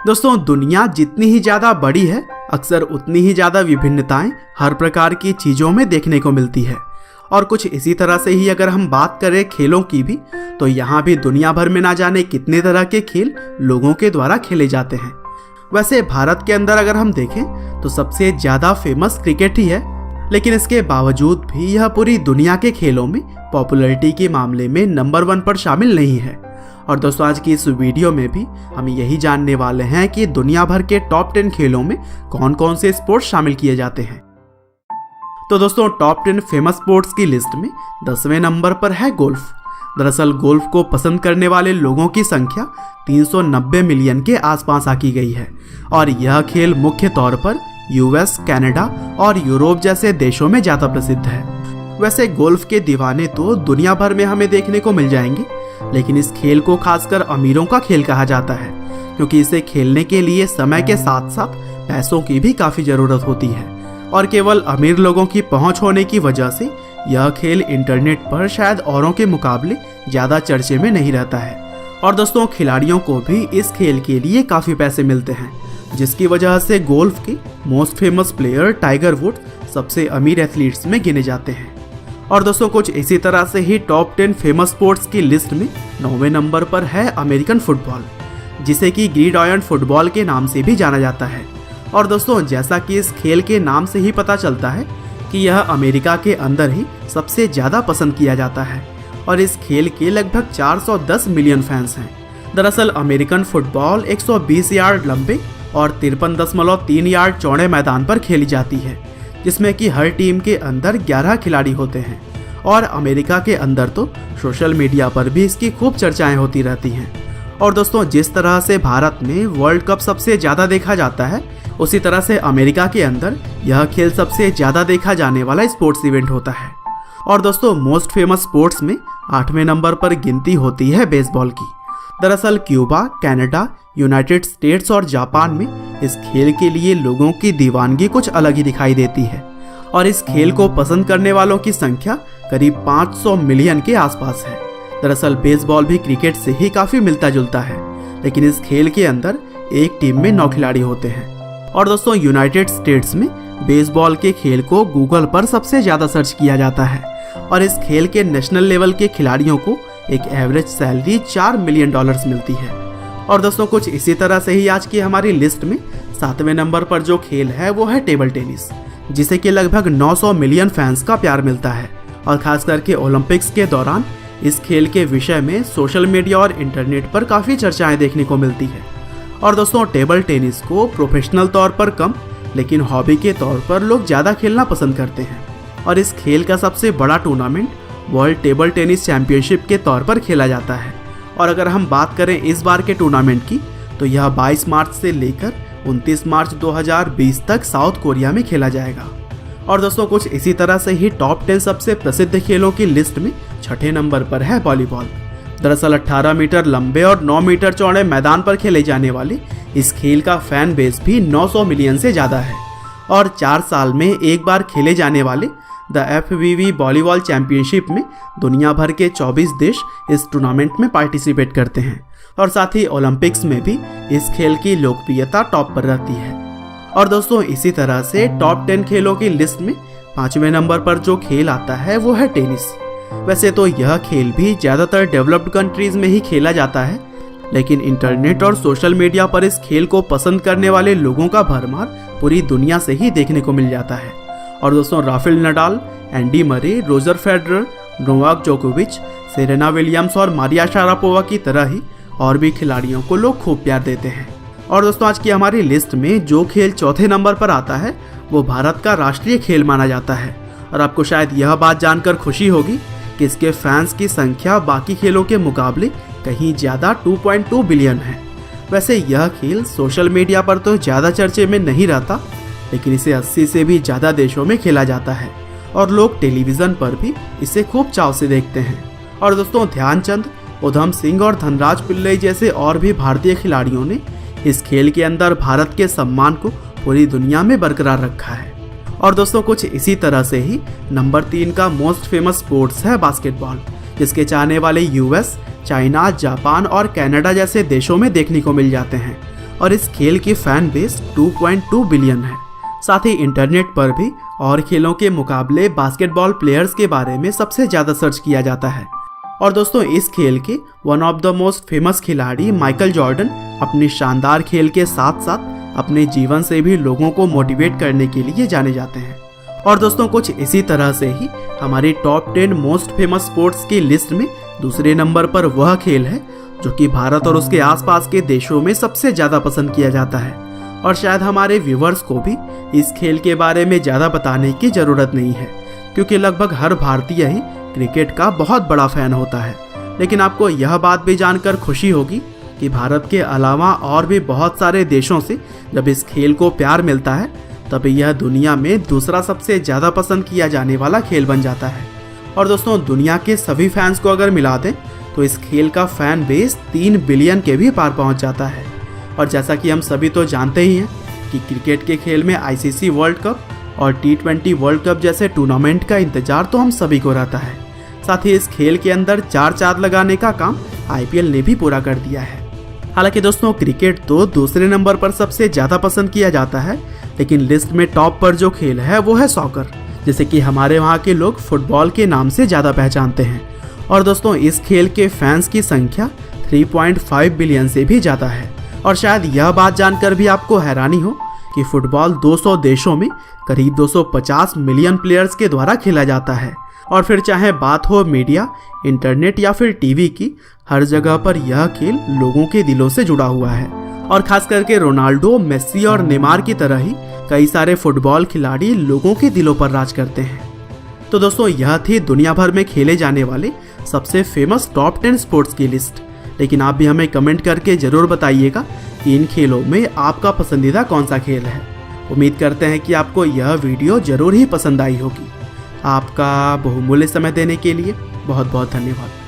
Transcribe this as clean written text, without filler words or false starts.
दोस्तों, दुनिया जितनी ही ज़्यादा बड़ी है, अक्सर उतनी ही ज़्यादा विभिन्नताएं हर प्रकार की चीज़ों में देखने को मिलती है। और कुछ इसी तरह से ही अगर हम बात करें खेलों की भी, तो यहाँ भी दुनिया भर में ना जाने कितने तरह के खेल लोगों के द्वारा खेले जाते हैं। वैसे भारत के अंदर अगर हम देखें तो सबसे ज़्यादा फेमस क्रिकेट ही है, लेकिन इसके बावजूद भी यह पूरी दुनिया के खेलों में पॉपुलैरिटी के मामले में नंबर 1 पर शामिल नहीं है। और दोस्तों, आज की इस वीडियो में भी हम यही जानने वाले हैं कि दुनिया भर के टॉप 10 खेलों में कौन कौन से स्पोर्ट्स शामिल किए जाते हैं। तो दोस्तों, टॉप 10 फेमस स्पोर्ट्स की लिस्ट में 10वें नंबर पर है गोल्फ। दरअसल गोल्फ को पसंद करने वाले लोगों की संख्या 390 मिलियन के आसपास आकी गई है और यह खेल मुख्य तौर पर यूएस, कनाडा और यूरोप जैसे देशों में ज़्यादा प्रसिद्ध है। वैसे गोल्फ के दीवाने तो दुनिया भर में हमें देखने को मिल जाएंगे, लेकिन इस खेल को खासकर अमीरों का खेल कहा जाता है, क्योंकि इसे खेलने के लिए समय के साथ साथ पैसों की भी काफ़ी ज़रूरत होती है और केवल अमीर लोगों की पहुंच होने की वजह से यह खेल इंटरनेट पर शायद औरों के मुकाबले ज़्यादा चर्चे में नहीं रहता है। और दोस्तों, खिलाड़ियों को भी इस खेल के लिए काफ़ी पैसे मिलते हैं, जिसकी वजह से गोल्फ के most famous player Tiger Woods सबसे अमीर एथलीट्स में गिने जाते हैं। और दोस्तों, कुछ इसी तरह से ही टॉप 10 फेमस स्पोर्ट्स की लिस्ट में 9वें नंबर पर है अमेरिकन फुटबॉल, जिसे कि ग्रिडआयरन फुटबॉल के नाम से भी जाना जाता है। और दोस्तों, जैसा कि इस खेल के नाम से ही पता चलता है कि यह अमेरिका के अंदर ही सबसे ज़्यादा पसंद किया जाता है और इस खेल के लगभग 410 मिलियन फैंस हैं। दरअसल अमेरिकन फुटबॉल 120 यार्ड लंबे और 53.3 यार्ड चौड़े मैदान पर खेली जाती है, जिसमें कि हर टीम के अंदर 11 खिलाड़ी होते हैं। और अमेरिका के अंदर तो सोशल मीडिया पर भी इसकी खूब चर्चाएं होती रहती हैं। और दोस्तों, जिस तरह से भारत में वर्ल्ड कप सबसे ज़्यादा देखा जाता है, उसी तरह से अमेरिका के अंदर यह खेल सबसे ज़्यादा देखा जाने वाला स्पोर्ट्स इवेंट होता है। और दोस्तों, मोस्ट फेमस स्पोर्ट्स में 8वें नंबर पर गिनती होती है बेसबॉल की। दरअसल क्यूबा, कनाडा, यूनाइटेड स्टेट्स और जापान में इस खेल के लिए लोगों की दीवानगी कुछ अलग ही दिखाई देती है और इस खेल को पसंद करने वालों की संख्या करीब 500 मिलियन के आसपास है। दरअसल बेसबॉल भी क्रिकेट से ही काफ़ी मिलता जुलता है, लेकिन इस खेल के अंदर एक टीम में 9 खिलाड़ी होते हैं। और दोस्तों, यूनाइटेड स्टेट्स में बेसबॉल के खेल को गूगल पर सबसे ज़्यादा सर्च किया जाता है और इस खेल के नेशनल लेवल के खिलाड़ियों को एक एवरेज सैलरी $4 मिलियन मिलती है। और दोस्तों, कुछ इसी तरह से ही आज की हमारी लिस्ट में 7वें नंबर पर जो खेल है वो है टेबल टेनिस, जिसे कि लगभग 900 मिलियन फैंस का प्यार मिलता है। और खास करके ओलंपिक्स के दौरान इस खेल के विषय में सोशल मीडिया और इंटरनेट पर काफ़ी चर्चाएं देखने को मिलती है। और दोस्तों, टेबल टेनिस को प्रोफेशनल तौर पर कम, लेकिन हॉबी के तौर पर लोग ज़्यादा खेलना पसंद करते हैं। और इस खेल का सबसे बड़ा tournament world table tennis championship के तौर पर खेला जाता है। और अगर हम बात करें इस बार के टूर्नामेंट की, तो यह 22 मार्च से लेकर 29 मार्च 2020 तक साउथ कोरिया में खेला जाएगा। और दोस्तों, कुछ इसी तरह से ही टॉप 10 सबसे प्रसिद्ध खेलों की लिस्ट में 6ठे नंबर पर है वॉलीबॉल। दरअसल 18 मीटर लंबे और 9 मीटर चौड़े मैदान पर खेले जाने वाले इस खेल का फैन बेस भी 900 मिलियन से ज़्यादा है और 4 साल में एक बार खेले जाने वाले द FVV वॉलीबॉल चैंपियनशिप में दुनिया भर के 24 देश इस टूर्नामेंट में पार्टिसिपेट करते हैं। और साथ ही ओलंपिक्स में भी इस खेल की लोकप्रियता टॉप पर रहती है। और दोस्तों, इसी तरह से टॉप 10 खेलों की लिस्ट में 5वें नंबर पर जो खेल आता है वो है टेनिस। वैसे तो यह खेल भी ज़्यादातर डेवलप्ड कंट्रीज़ में ही खेला जाता है, लेकिन इंटरनेट और सोशल मीडिया पर इस खेल को पसंद करने वाले लोगों का भरमार पूरी दुनिया से ही देखने को मिल जाता है। और दोस्तों, Rafael Nadal, Andy Murray, Roger Federer, Novak जोकोविच, सेरेना विलियम्स और मारिया शारापोवा की तरह ही और भी खिलाड़ियों को लोग खूब प्यार देते हैं। और दोस्तों, आज की हमारी लिस्ट में जो खेल 4थे नंबर पर आता है वो भारत का राष्ट्रीय खेल माना जाता है। और आपको शायद यह बात जानकर खुशी होगी कि इसके फैंस की संख्या बाकी खेलों के मुकाबले कहीं ज़्यादा 2.2 बिलियन है। वैसे यह खेल सोशल मीडिया पर तो ज़्यादा चर्चे में नहीं रहता, लेकिन इसे 80 से भी ज़्यादा देशों में खेला जाता है और लोग टेलीविज़न पर भी इसे खूब चाव से देखते हैं। और दोस्तों, ध्यानचंद, उधम सिंह और धनराज पिल्लई जैसे और भी भारतीय खिलाड़ियों ने इस खेल के अंदर भारत के सम्मान को पूरी दुनिया में बरकरार रखा है। और दोस्तों, कुछ इसी तरह से ही नंबर 3 का मोस्ट फेमस स्पोर्ट्स है बास्केटबॉल, जिसके चाहने वाले यूएस, चाइना, जापान और कनाडा जैसे देशों में देखने को मिल जाते हैं। और इस खेल की फैन बेस 2.2 बिलियन है। साथ ही इंटरनेट पर भी और खेलों के मुकाबले बास्केटबॉल प्लेयर्स के बारे में सबसे ज़्यादा सर्च किया जाता है। और दोस्तों इस खेल के one of the most famous खिलाड़ी माइकल जॉर्डन अपनी शानदार खेल के साथ साथ अपने जीवन से भी लोगों को मोटिवेट करने के लिए जाने जाते हैं। और दोस्तों कुछ इसी तरह से ही हमारी टॉप 10 मोस्ट फेमस स्पोर्ट्स की लिस्ट में दूसरे नंबर पर वह खेल है जो कि भारत और उसके आसपास के देशों में सबसे ज़्यादा पसंद किया जाता है। और शायद हमारे व्यूवर्स को भी इस खेल के बारे में ज़्यादा बताने की ज़रूरत नहीं है, क्योंकि लगभग हर भारतीय ही क्रिकेट का बहुत बड़ा फैन होता है। लेकिन आपको यह बात भी जानकर खुशी होगी कि भारत के अलावा और भी बहुत सारे देशों से जब इस खेल को प्यार मिलता है तब यह दुनिया में दूसरा सबसे ज़्यादा पसंद किया जाने वाला खेल बन जाता है। और दोस्तों दुनिया के सभी फैंस को अगर मिला दें तो इस खेल का फैन बेस 3 बिलियन के भी पार पहुंच जाता है। और जैसा कि हम सभी तो जानते ही हैं कि क्रिकेट के खेल में ICC वर्ल्ड कप और T20 वर्ल्ड कप जैसे टूर्नामेंट का इंतजार तो हम सभी को रहता है। साथ ही इस खेल के अंदर 4 चांद लगाने का काम IPL ने भी पूरा कर दिया है। हालांकि दोस्तों क्रिकेट तो दूसरे नंबर पर सबसे ज़्यादा पसंद किया जाता है, लेकिन लिस्ट में टॉप पर जो खेल है वो है सॉकर, जिसे कि हमारे वहाँ के लोग फुटबॉल के नाम से ज़्यादा पहचानते हैं। और दोस्तों इस खेल के फैंस की संख्या 3.5 बिलियन से भी ज़्यादा है। और शायद यह बात जानकर भी आपको हैरानी हो कि फुटबॉल 200 देशों में करीब 250 मिलियन प्लेयर्स के द्वारा खेला जाता है। और फिर चाहे बात हो मीडिया, इंटरनेट या फिर टीवी की, हर जगह पर यह खेल लोगों के दिलों से जुड़ा हुआ है। और खास करके रोनाल्डो, मेस्सी और नेमार की तरह ही कई सारे फुटबॉल खिलाड़ी लोगों के दिलों पर राज करते हैं। तो दोस्तों यह थी दुनिया भर में खेले जाने वाले सबसे फेमस टॉप 10 स्पोर्ट्स की लिस्ट। लेकिन आप भी हमें कमेंट करके ज़रूर बताइएगा कि इन खेलों में आपका पसंदीदा कौन सा खेल है। उम्मीद करते हैं कि आपको यह वीडियो ज़रूर ही पसंद आई होगी। आपका बहुमूल्य समय देने के लिए बहुत बहुत धन्यवाद।